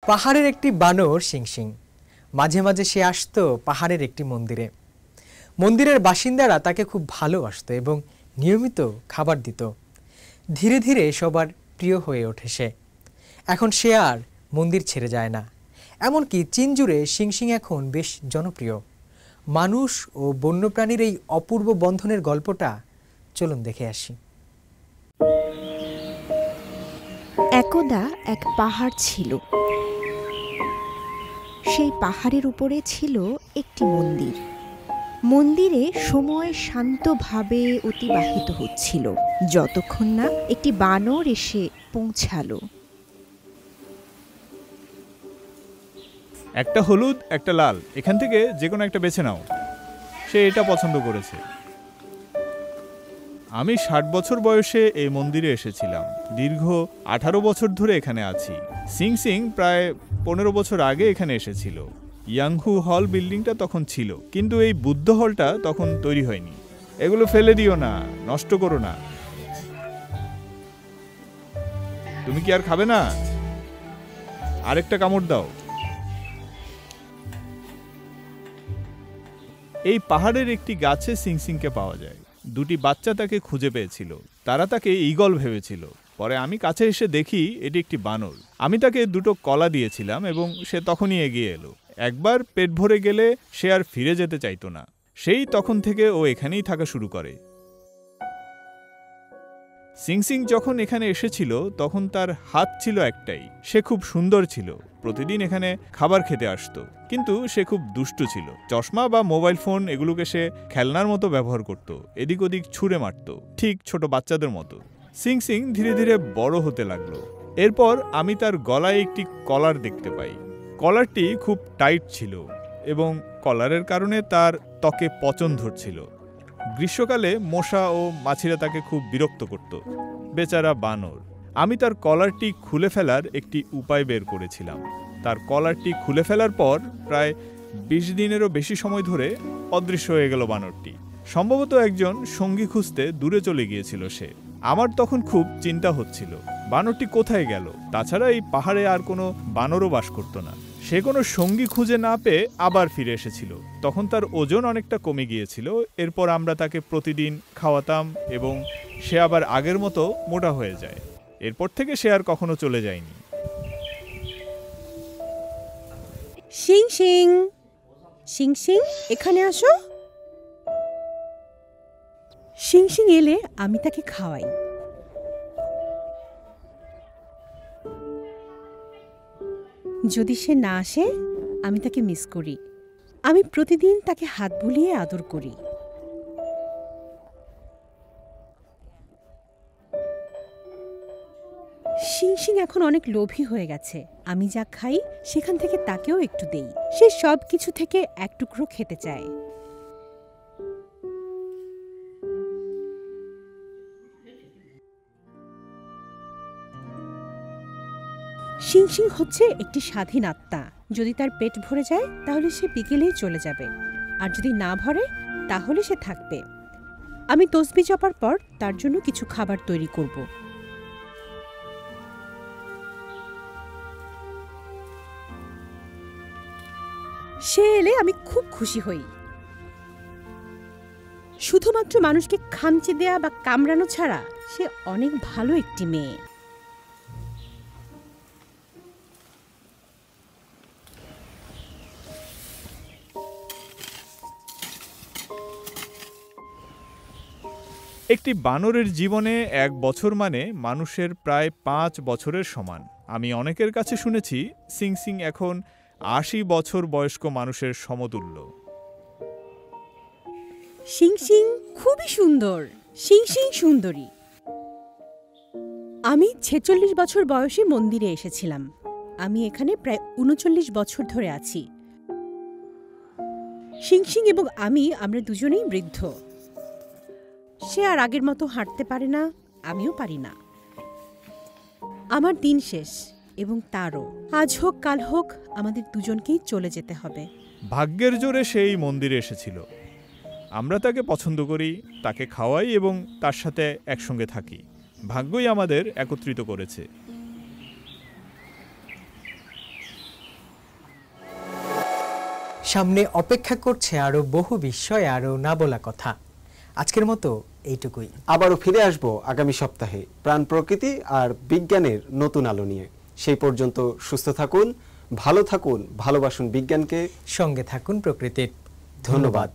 পাহাড়ের একটি বানর সিংসিং। মাঝে মাঝে সে আসতো পাহাড়ের একটি মন্দিরে। মন্দিরের বাসিন্দারা তাকে খুব ভালোবাসত এবং নিয়মিত খাবার দিত। ধীরে ধীরে সবার প্রিয় হয়ে ওঠে সে। এখন সে আর মন্দির ছেড়ে যায় না। এমনকি চীন জুড়ে সিংসিং এখন বেশ জনপ্রিয়। মানুষ ও বন্যপ্রাণীর এই অপূর্ব বন্ধনের গল্পটা চলুন দেখে আসি। একদা এক পাহাড় ছিল। সেই পাহাড়ের উপরে ছিল একটি মন্দির। মন্দিরে সময় শান্তভাবে অতিবাহিত হচ্ছিল, যতক্ষণ না একটি বানর এসে পৌঁছালো। একটা হলুদ, একটা লাল, এখান থেকে যে কোনো একটা বেছে নাও। সে এটা পছন্দ করেছে। আমি 60 বছর বয়সে এই মন্দিরে এসেছিলাম। দীর্ঘ 18 বছর ধরে এখানে আছি। সিংসিং প্রায় 15 বছর আগে এখানে এসেছিল। ইয়াংহু হল বিল্ডিংটা তখন ছিল, কিন্তু এই বুদ্ধ হলটা তখন তৈরি হয়নি। এগুলো ফেলে দিও না, নষ্ট করো না। তুমি কি আর খাবে না? আরেকটা কামড় দাও। এই পাহাড়ের একটি গাছে সিংসিংকে পাওয়া যায়। দুটি বাচ্চা তাকে খুঁজে পেয়েছিল। তারা তাকে ঈগল ভেবেছিল। পরে আমি কাছে এসে দেখি এটি একটি বানর। আমি তাকে দুটো কলা দিয়েছিলাম এবং সে তখনই এগিয়ে এলো। একবার পেট ভরে গেলে সে আর ফিরে যেতে চাইতো না। সেই তখন থেকে ও এখানেই থাকা শুরু করে। সিংসিং যখন এখানে এসেছিল তখন তার হাত ছিল একটাই। সে খুব সুন্দর ছিল। প্রতিদিন এখানে খাবার খেতে আসতো, কিন্তু সে খুব দুষ্টু ছিল। চশমা বা মোবাইল ফোন এগুলোকে সে খেলনার মতো ব্যবহার করত, এদিক ওদিক ছুঁড়ে মারত, ঠিক ছোট বাচ্চাদের মতো। সিংসিং ধীরে ধীরে বড় হতে লাগলো। এরপর আমি তার গলায় একটি কলার দেখতে পাই। কলারটি খুব টাইট ছিল এবং কলারের কারণে তার ত্বকে পচন ধরছিল। গ্রীষ্মকালে মশা ও মাছিরা তাকে খুব বিরক্ত করত। বেচারা বানর। আমি তার কলারটি খুলে ফেলার একটি উপায় বের করেছিলাম। তার কলারটি খুলে ফেলার পর প্রায় 20 দিনেরও বেশি সময় ধরে অদৃশ্য হয়ে গেল বানরটি। সম্ভবত একজন সঙ্গী খুঁজতে দূরে চলে গিয়েছিল সে। আমার তখন খুব চিন্তা হচ্ছিল, বানরটি কোথায় গেল? তাছাড়া এই পাহাড়ে আর কোনো বানরও বাস করত না। সে কোনো সঙ্গী খুঁজে না পেয়ে আবার ফিরে এসেছিল। তখন তার ওজন অনেকটা কমে গিয়েছিল। এরপর আমরা তাকে প্রতিদিন খাওয়াতাম এবং সে আবার আগের মতো মোটা হয়ে যায়। এরপর থেকে সে আর কখনো চলে যায়নি। সিংসিং, সিংসিং, এখানে আসো। সিংসিং এলে আমি তাকে খাওয়াই। যদি সে না আসে আমি তাকে মিস করি। আমি প্রতিদিন তাকে হাত বুলিয়ে আদর করি। সিংসিং এখন অনেক লোভী হয়ে গেছে। আমি যা খাই সেখান থেকে তাকেও একটু দেই। সে সব কিছু থেকে এক টুকরো খেতে চায়। সিংসিং হচ্ছে একটি স্বাধীন আত্মা। যদি তার পেট ভরে যায় তাহলে সে বিকেলেই চলে যাবে, আর যদি না ভরে তাহলে সে থাকবে। আমি তসবিহ জপার পর তার জন্য কিছু খাবার তৈরি করব। সে এলে আমি খুব খুশি হই। শুধুমাত্র মানুষকে খামচে দেয়া বা কামড়ানো ছাড়া সে অনেক ভালো একটি মেয়ে। একটি বানরের জীবনে 1 বছর মানে মানুষের প্রায় 5 বছরের সমান। আমি অনেকের কাছে শুনেছি সিংসিং এখন 80 বছর বয়স্ক মানুষের সমতুল্য। সিংসিং খুবই সুন্দর। সিংসিং সুন্দরী। আমি 46 বছর বয়সে মন্দিরে এসেছিলাম। আমি এখানে প্রায় 39 বছর ধরে আছি। সিংসিং এবং আমরা দুজনেই বৃদ্ধ। সে আর আগের মতো হাঁটতে পারে না, আমিও পারি না। আমার দিন শেষ এবং তারও। আজ হোক কাল হোক আমাদের দুজনকেই চলে যেতে হবে। ভাগ্যের জোরে সেই মন্দিরে এসেছিল। আমরা তাকে পছন্দ করি, তাকে খাওয়াই এবং তার সাথে একসঙ্গে থাকি। ভাগ্যই আমাদের একত্রিত করেছে। সামনে অপেক্ষা করছে আরো বহু বিষয়, আরো না বলা কথা। আজকের মতো এইটুকুই। আবারও ফিরে আসব আগামী সপ্তাহে প্রাণ প্রকৃতি আর বিজ্ঞানের নতুন আলো নিয়ে। সেই পর্যন্ত সুস্থ থাকুন, ভালো থাকুন, ভালোবাসুন বিজ্ঞানকে, সঙ্গে থাকুন প্রকৃতির। ধন্যবাদ।